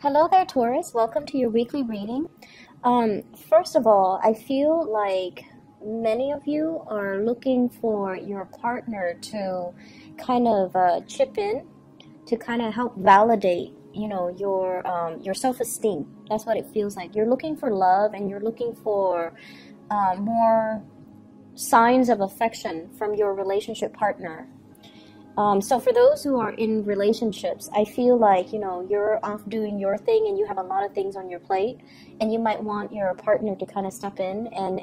Hello there, Taurus. Welcome to your weekly reading. First of all, I feel like many of you are looking for your partner to kind of chip in to kind of help validate, your self-esteem. That's what it feels like. You're looking for love and you're looking for more signs of affection from your relationship partner. So for those who are in relationships, I feel like, you're off doing your thing and you have a lot of things on your plate and you might want your partner to kind of step in and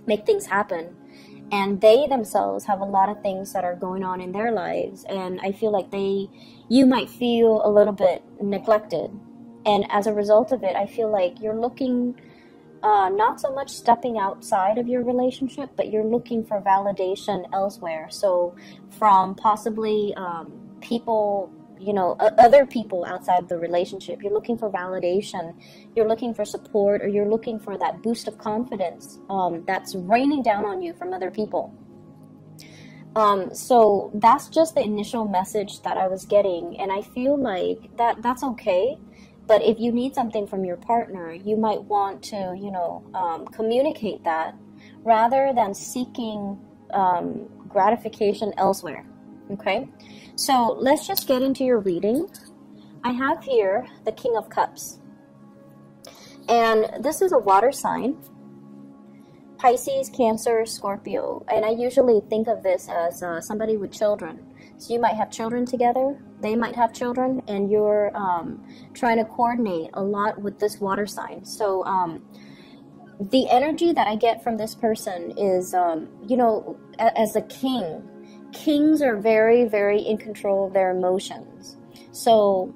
make things happen. And they themselves have a lot of things that are going on in their lives. And I feel like you might feel a little bit neglected. And as a result of it, I feel like you're looking not so much stepping outside of your relationship, but you're looking for validation elsewhere. So from possibly people, other people outside the relationship, you're looking for validation, you're looking for support, or you're looking for that boost of confidence that's raining down on you from other people. So that's just the initial message that I was getting, and I feel like that's okay. But if you need something from your partner, you might want to, communicate that rather than seeking gratification elsewhere. Okay? So let's just get into your reading. I have here the King of Cups. And this is a water sign. Pisces, Cancer, Scorpio. And I usually think of this as somebody with children. So you might have children together, they might have children, and you're trying to coordinate a lot with this water sign. So the energy that I get from this person is, as a king, kings are very, very in control of their emotions. So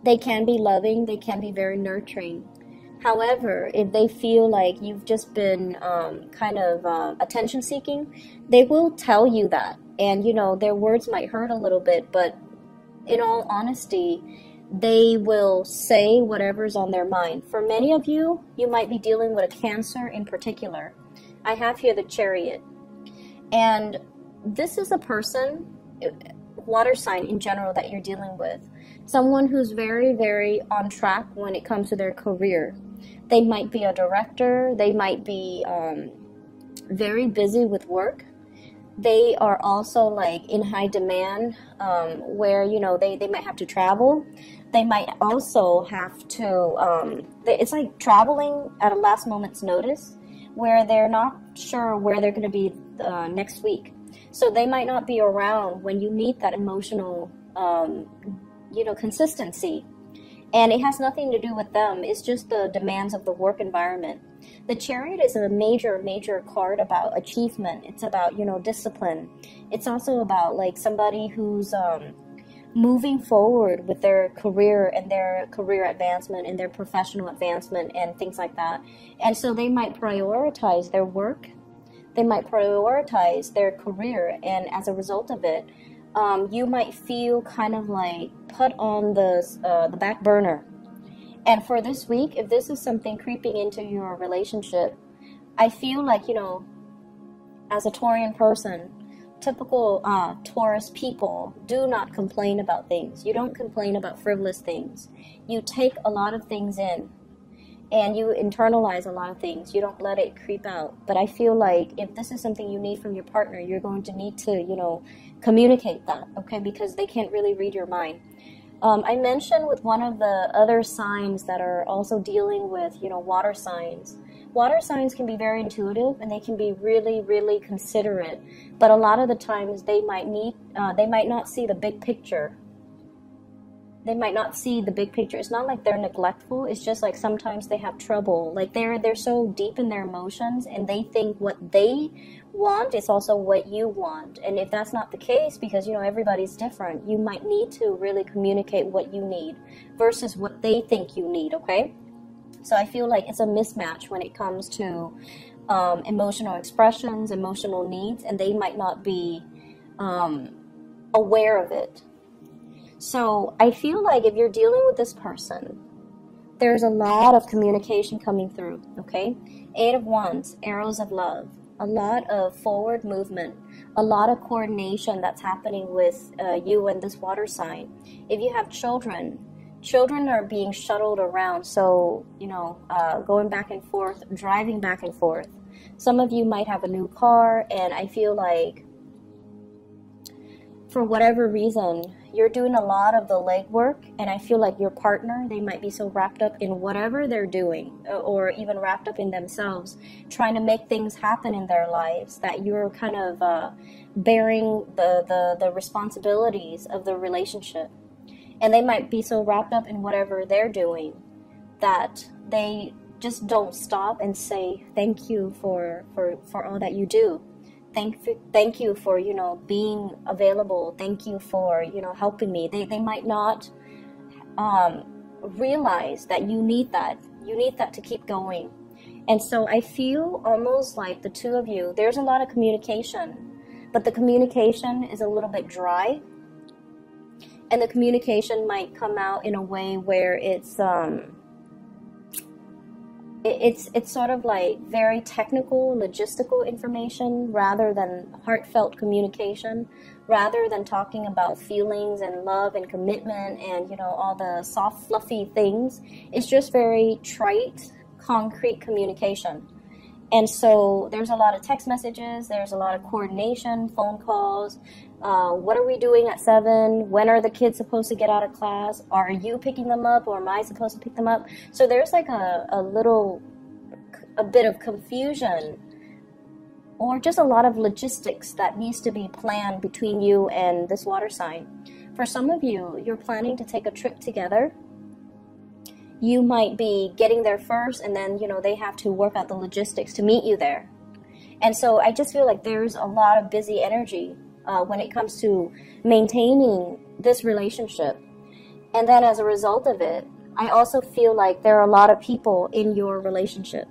they can be loving, they can be very nurturing. However, if they feel like you've just been attention seeking, they will tell you that. And, their words might hurt a little bit, but in all honesty, they will say whatever's on their mind. For many of you, you might be dealing with a Cancer in particular. I have here the Chariot. And this is a person, water sign in general, that you're dealing with. Someone who's very, very on track when it comes to their career. They might be a director. They might be very busy with work. They are also in high demand where, they might have to travel. They might also have to, it's like traveling at a last moment's notice where they're not sure where they're going to be next week. So they might not be around when you need that emotional, consistency. And it has nothing to do with them. It's just the demands of the work environment. The Chariot is a major, major card about achievement. It's about, discipline. It's also about somebody who's moving forward with their career and their career advancement and their professional advancement and things like that. And so they might prioritize their work. They might prioritize their career. And as a result of it, you might feel kind of put on the back burner. And for this week, if this is something creeping into your relationship, I feel like, as a Taurian person, typical Taurus people do not complain about things. You don't complain about frivolous things. You take a lot of things in and you internalize a lot of things. You don't let it creep out. But I feel like if this is something you need from your partner, you're going to need to, communicate that, okay? Because they can't really read your mind. I mentioned with one of the other signs that are also dealing with, water signs. Water signs can be very intuitive and they can be really, really considerate. But a lot of the times they might not see the big picture. They might not see the big picture. It's not like they're neglectful. It's just sometimes they have trouble. They're so deep in their emotions and they think what they want is also what you want. And if that's not the case, because everybody's different, you might need to really communicate what you need versus what they think you need, okay? So I feel like it's a mismatch when it comes to emotional expressions, emotional needs, and they might not be aware of it. So I feel like if you're dealing with this person, there's a lot of communication coming through, okay? 8 of Wands, arrows of love, a lot of forward movement, a lot of coordination that's happening with you and this water sign. If you have children, children are being shuttled around. So, you know, going back and forth, driving back and forth. Some of you might have a new car, and I feel like for whatever reason, you're doing a lot of the legwork, and I feel like your partner, they might be so wrapped up in whatever they're doing, or even wrapped up in themselves, trying to make things happen in their lives, that you're kind of bearing the responsibilities of the relationship. And they might be so wrapped up in whatever they're doing that they just don't stop and say thank you for all that you do. Thank you for, you know, being available. Thank you for, you know, helping me. They might not realize that you need that. You need that to keep going. And so I feel almost like the two of you, there's a lot of communication, but the communication is a little bit dry. And the communication might come out in a way where it's sort of like very technical, logistical information rather than heartfelt communication, rather than talking about feelings and love and commitment and, you know, all the soft, fluffy things. It's just very trite, concrete communication. And so there's a lot of text messages, there's a lot of coordination, phone calls. What are we doing at 7? When are the kids supposed to get out of class? Are you picking them up, or am I supposed to pick them up? So there's like a bit of confusion, or just a lot of logistics that needs to be planned between you and this water sign. For some of you, you're planning to take a trip together. You might be getting there first, and then, you know, they have to work out the logistics to meet you there. And so I just feel like there's a lot of busy energy when it comes to maintaining this relationship. And then as a result of it, I also feel like there are a lot of people in your relationship.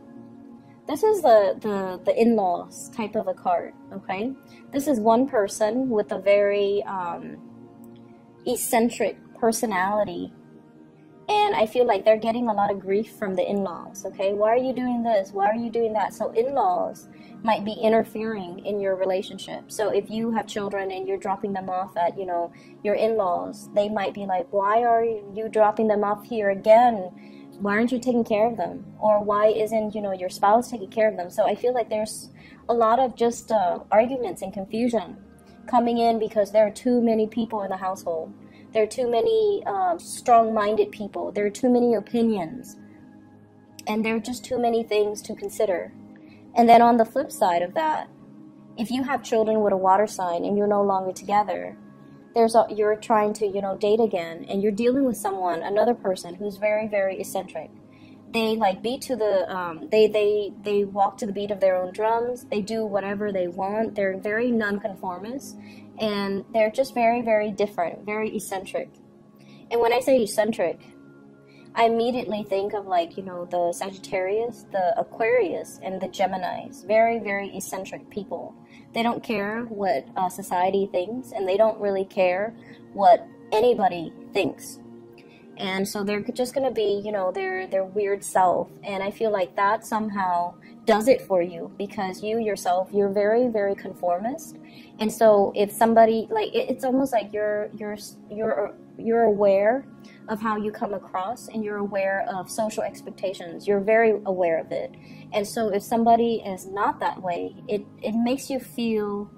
This is the in-laws type of a card, okay? This is one person with a very eccentric personality. And I feel like they're getting a lot of grief from the in-laws, okay? Why are you doing this? Why are you doing that? So in-laws might be interfering in your relationship. So if you have children and you're dropping them off at, you know, your in-laws, they might be like, why are you dropping them off here again? Why aren't you taking care of them? Or why isn't, you know, your spouse taking care of them? So I feel like there's a lot of just arguments and confusion coming in because there are too many people in the household. There are too many strong-minded people. There are too many opinions. And there are just too many things to consider. And then on the flip side of that, if you have children with a water sign and you're no longer together, you're trying to, you know, date again, and you're dealing with someone, another person who's very, very eccentric. They like beat to the, they walk to the beat of their own drums. They do whatever they want. They're very nonconformist, and they're just very, very different, very eccentric. And when I say eccentric, I immediately think of, like, you know, the Sagittarius, the Aquarius, and the Geminis. Very, very eccentric people. They don't care what society thinks, and they don't really care what anybody thinks. And so they're just going to be, you know, their weird self. And I feel like that somehow does it for you, because you yourself, you're very, very conformist. And so if somebody, like, it's almost like you're aware of how you come across, and you're aware of social expectations. You're very aware of it. And so if somebody is not that way, it makes you feel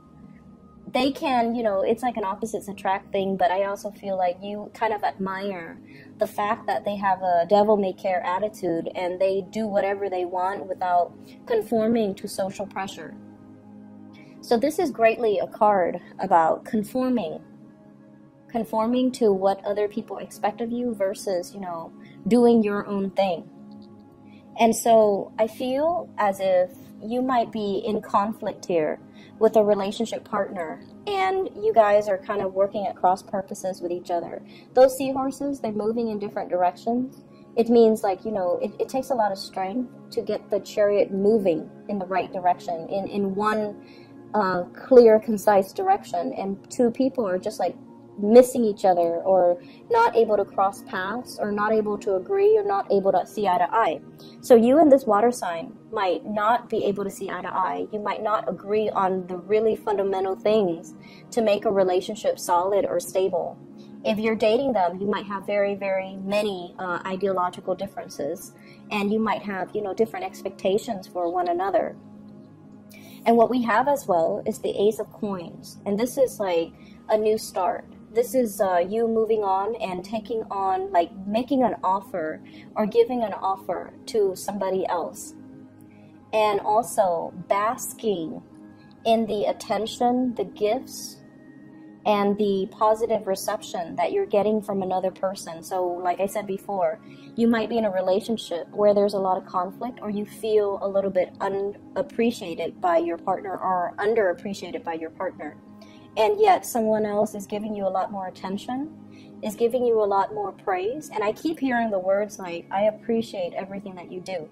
they can, you know, it's like an opposites attract thing, but I also feel like you kind of admire the fact that they have a devil-may-care attitude, and they do whatever they want without conforming to social pressure. So this is greatly a card about conforming to what other people expect of you versus, you know, doing your own thing. And so I feel as if you might be in conflict here with a relationship partner, and you guys are kind of working at cross purposes with each other. Those seahorses, they're moving in different directions. It means, like, you know, it takes a lot of strength to get the chariot moving in the right direction, in one clear, concise direction. And two people are just like missing each other, or not able to cross paths, or not able to agree, or not able to see eye to eye. So you and this water sign might not be able to see eye to eye. You might not agree on the really fundamental things to make a relationship solid or stable. If you're dating them, you might have very, very many ideological differences, and you might have, you know, different expectations for one another. And what we have as well is the Ace of Coins, and this is like a new start. This is you moving on and taking on, like making an offer or giving an offer to somebody else. And also basking in the attention, the gifts, and the positive reception that you're getting from another person. So like I said before, you might be in a relationship where there's a lot of conflict, or you feel a little bit unappreciated by your partner or underappreciated by your partner. And yet someone else is giving you a lot more attention, is giving you a lot more praise. And I keep hearing the words like, I appreciate everything that you do.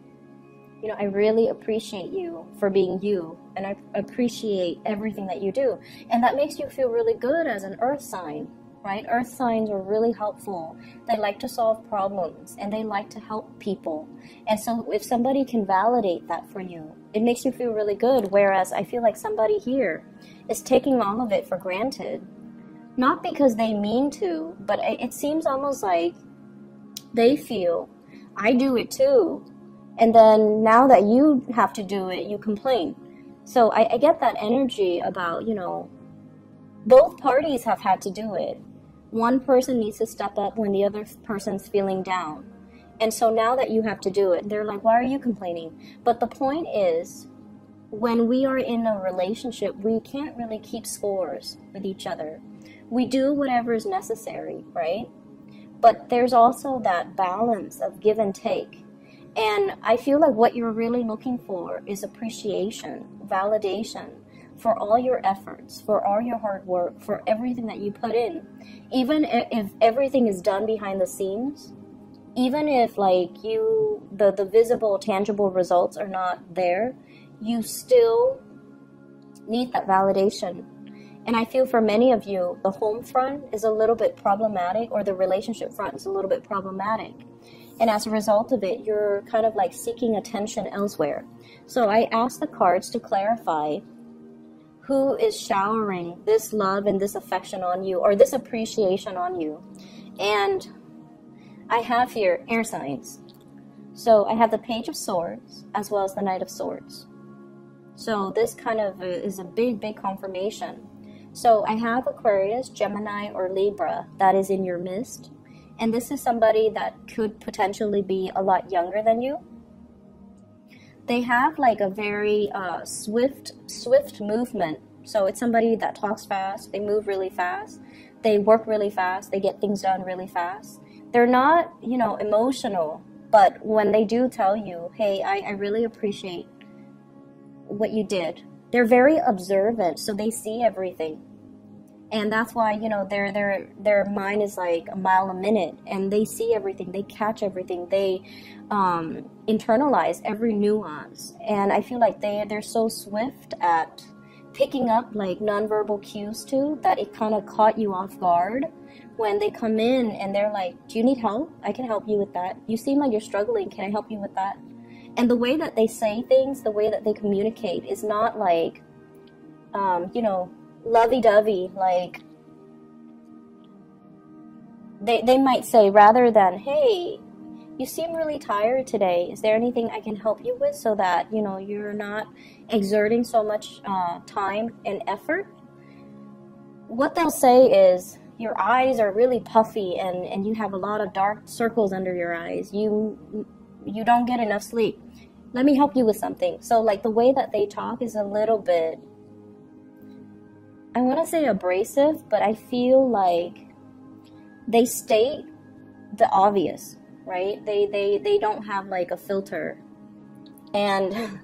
You know, I really appreciate you for being you, and I appreciate everything that you do. And that makes you feel really good as an earth sign, right? Earth signs are really helpful. They like to solve problems, and they like to help people. And so if somebody can validate that for you, it makes you feel really good. Whereas I feel like somebody here is taking all of it for granted. Not because they mean to, but it seems almost like they feel, I do it too. And then now that you have to do it, you complain. So I get that energy about, you know, both parties have had to do it. One person needs to step up when the other person's feeling down. And so now that you have to do it, they're like, why are you complaining? But the point is, when we are in a relationship, we can't really keep scores with each other. We do whatever is necessary, right? But there's also that balance of give and take. And I feel like what you're really looking for is appreciation, validation for all your efforts, for all your hard work, for everything that you put in. Even if everything is done behind the scenes, even if like the visible, tangible results are not there, you still need that validation. And I feel for many of you, the home front is a little bit problematic, or the relationship front is a little bit problematic. And as a result of it, you're kind of like seeking attention elsewhere. So I asked the cards to clarify who is showering this love and this affection on you, or this appreciation on you. And I have here air signs. So I have the Page of Swords as well as the Knight of Swords. So this kind of is a big, big confirmation. So I have Aquarius, Gemini, or Libra that is in your midst. And this is somebody that could potentially be a lot younger than you. They have like a very swift movement. So it's somebody that talks fast, they move really fast, they work really fast, they get things done really fast. They're not, you know, emotional, but when they do tell you, hey, I really appreciate what you did, they're very observant, so they see everything. And that's why, you know, their mind is like a mile a minute, and they see everything, they catch everything, they internalize every nuance. And I feel like they're so swift at picking up like nonverbal cues too, that it kind of caught you off guard when they come in and they're like, do you need help? I can help you with that. You seem like you're struggling, can I help you with that? And the way that they say things, the way that they communicate is not like, you know, lovey-dovey. Like they might say, rather than, hey, you seem really tired today, is there anything I can help you with, so that, you know, you're not exerting so much time and effort. What they'll say is, your eyes are really puffy and you have a lot of dark circles under your eyes, you don't get enough sleep, let me help you with something. So like the way that they talk is a little bit, I want to say abrasive, but I feel like they state the obvious, right? They don't have like a filter. And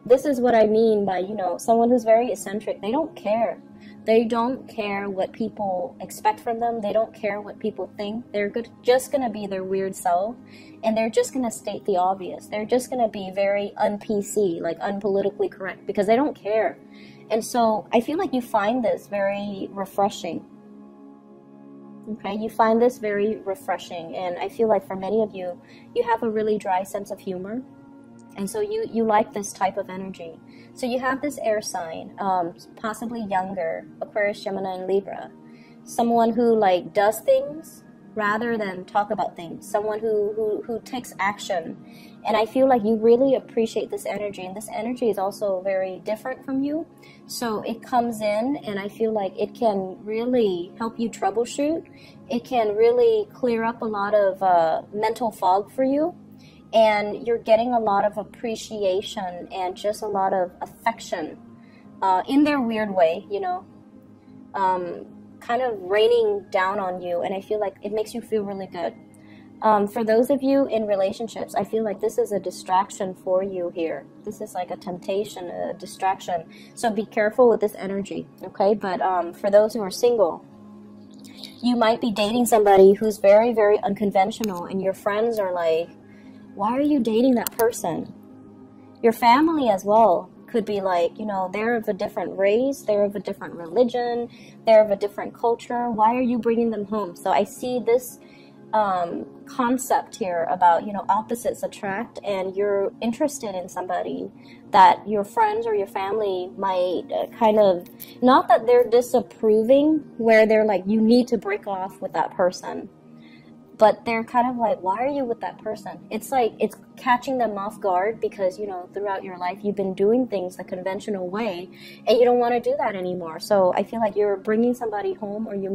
this is what I mean by, you know, someone who's very eccentric. They don't care. They don't care what people expect from them. They don't care what people think. They're just going to be their weird self, and they're just going to state the obvious. They're just going to be very un-PC, like unpolitically correct, because they don't care. And so I feel like you find this very refreshing. Okay, you find this very refreshing, and I feel like for many of you, you have a really dry sense of humor, and so you like this type of energy. So you have this air sign, possibly younger, Aquarius, Gemini, and Libra. someone who like does things rather than talk about things, someone who takes action. And I feel like you really appreciate this energy, and this energy is also very different from you. So it comes in, and I feel like it can really help you troubleshoot. It can really clear up a lot of mental fog for you, and you're getting a lot of appreciation and just a lot of affection in their weird way, you know, kind of raining down on you. And I feel like it makes you feel really good. For those of you in relationships, I feel like this is a distraction for you here. This is like a temptation, a distraction. So be careful with this energy, okay? But for those who are single, you might be dating somebody who's very, very unconventional, and your friends are like, why are you dating that person? Your family as well could be like, you know, they're of a different race, they're of a different religion, they're of a different culture. Why are you bringing them home? So I see this concept here about, you know, opposites attract, and you're interested in somebody that your friends or your family might kind of, not that they're disapproving, where they're like, you need to break off with that person, but they're kind of like, why are you with that person? It's like, it's catching them off guard because, you know, throughout your life, you've been doing things the conventional way, and you don't want to do that anymore. So I feel like you're bringing somebody home, or you're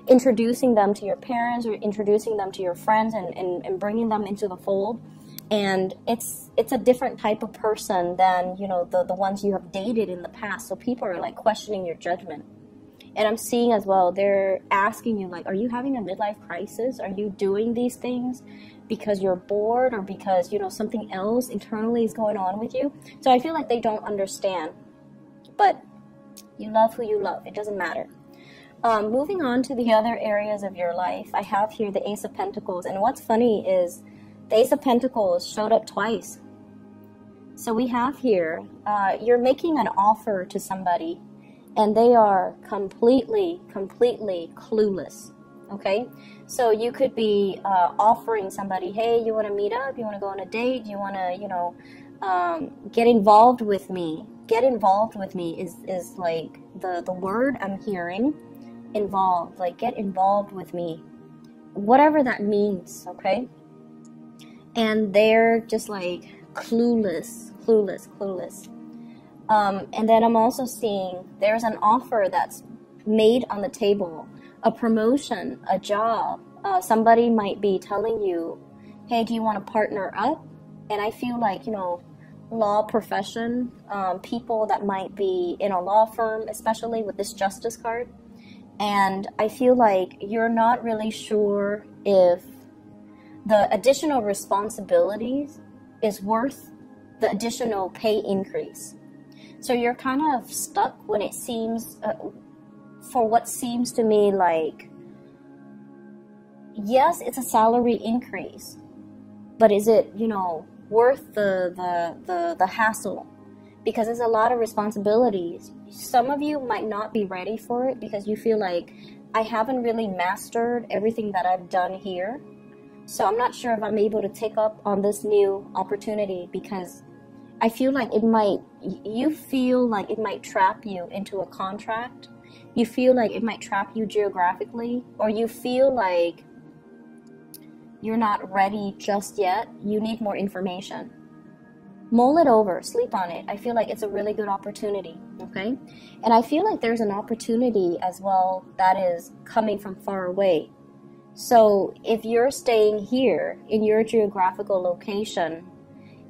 introducing them to your parents, or introducing them to your friends, and bringing them into the fold. And it's a different type of person than, you know, the ones you have dated in the past. So people are like questioning your judgment. And I'm seeing as well, they're asking you, like, are you having a midlife crisis? Are you doing these things because you're bored, or because, you know, something else internally is going on with you? So I feel like they don't understand. But you love who you love. It doesn't matter. Moving on to the other areas of your life, I have here the Ace of Pentacles. And what's funny is the Ace of Pentacles showed up twice. So we have here, you're making an offer to somebody, and they are completely clueless, okay? So you could be offering somebody, hey, you want to meet up? You want to go on a date? You want to, you know, get involved with me? Get involved with me is like the word I'm hearing, involved, like get involved with me. Whatever that means, okay? And they're just like clueless. And then I'm also seeing there's an offer that's made on the table, a promotion, a job. Somebody might be telling you, hey, do you want to partner up? And I feel like, you know, law profession, people that might be in a law firm, especially with this Justice card. And I feel like you're not really sure if the additional responsibilities is worth the additional pay increase. So you're kind of stuck when it seems, for what seems to me like, yes, it's a salary increase, but is it, you know, worth the hassle? Because there's a lot of responsibilities. Some of you might not be ready for it because you feel like, I haven't really mastered everything that I've done here. So I'm not sure if I'm able to take up on this new opportunity, because I feel like you feel like it might trap you into a contract. You feel like it might trap you geographically, or you feel like you're not ready just yet. You need more information. Mull it over, sleep on it. I feel like it's a really good opportunity, okay? And I feel like there's an opportunity as well that is coming from far away. So if you're staying here in your geographical location,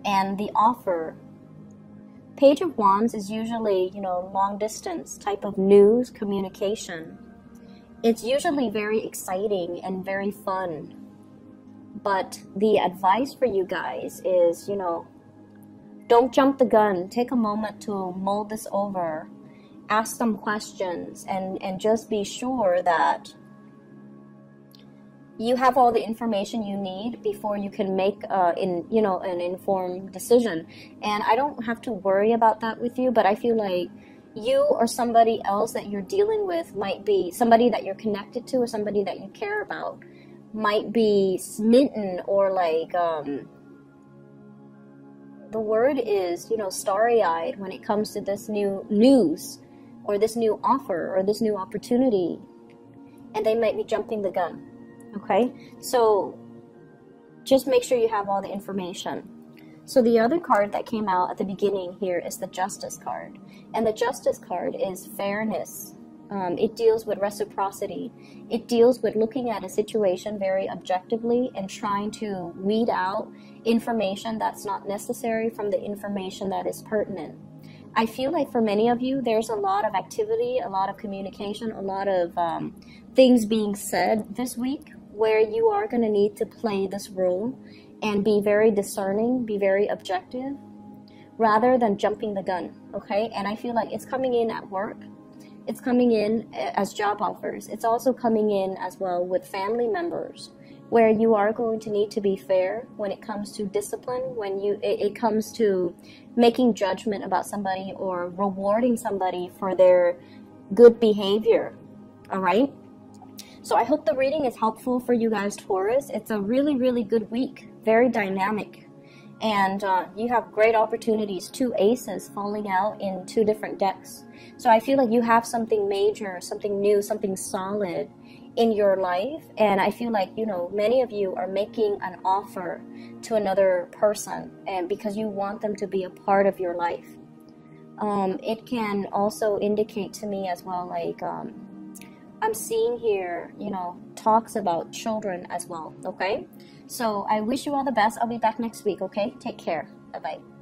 and the offer, Page of Wands is usually, you know, long distance type of news, communication. It's usually very exciting and very fun. But the advice for you guys is, you know, don't jump the gun. Take a moment to mull this over. Ask some questions, and just be sure that you have all the information you need before you can make an informed decision. And I don't have to worry about that with you, but I feel like you or somebody else that you're dealing with might be somebody that you're connected to, or somebody that you care about might be smitten, or like the word is, you know, starry-eyed when it comes to this new news, or this new offer, or this new opportunity. and they might be jumping the gun. Okay, so just make sure you have all the information. So the other card that came out at the beginning here is the Justice card. And the Justice card is fairness. It deals with reciprocity. It deals with looking at a situation very objectively and trying to weed out information that's not necessary from the information that is pertinent. I feel like for many of you, there's a lot of activity, a lot of communication, a lot of things being said this week where you are going to need to play this role and be very discerning, be very objective, rather than jumping the gun, okay? And I feel like it's coming in at work. It's coming in as job offers. It's also coming in as well with family members, where you are going to need to be fair when it comes to discipline, when it comes to making judgment about somebody or rewarding somebody for their good behavior, all right? So I hope the reading is helpful for you guys, Taurus. It's a really, really good week, very dynamic. And you have great opportunities, 2 aces falling out in 2 different decks. So I feel like you have something major, something new, something solid in your life. And I feel like, you know, many of you are making an offer to another person and because you want them to be a part of your life. It can also indicate to me as well, like, I'm seeing here, you know, talks about children as well, okay? So I wish you all the best. I'll be back next week, okay? Take care. Bye-bye.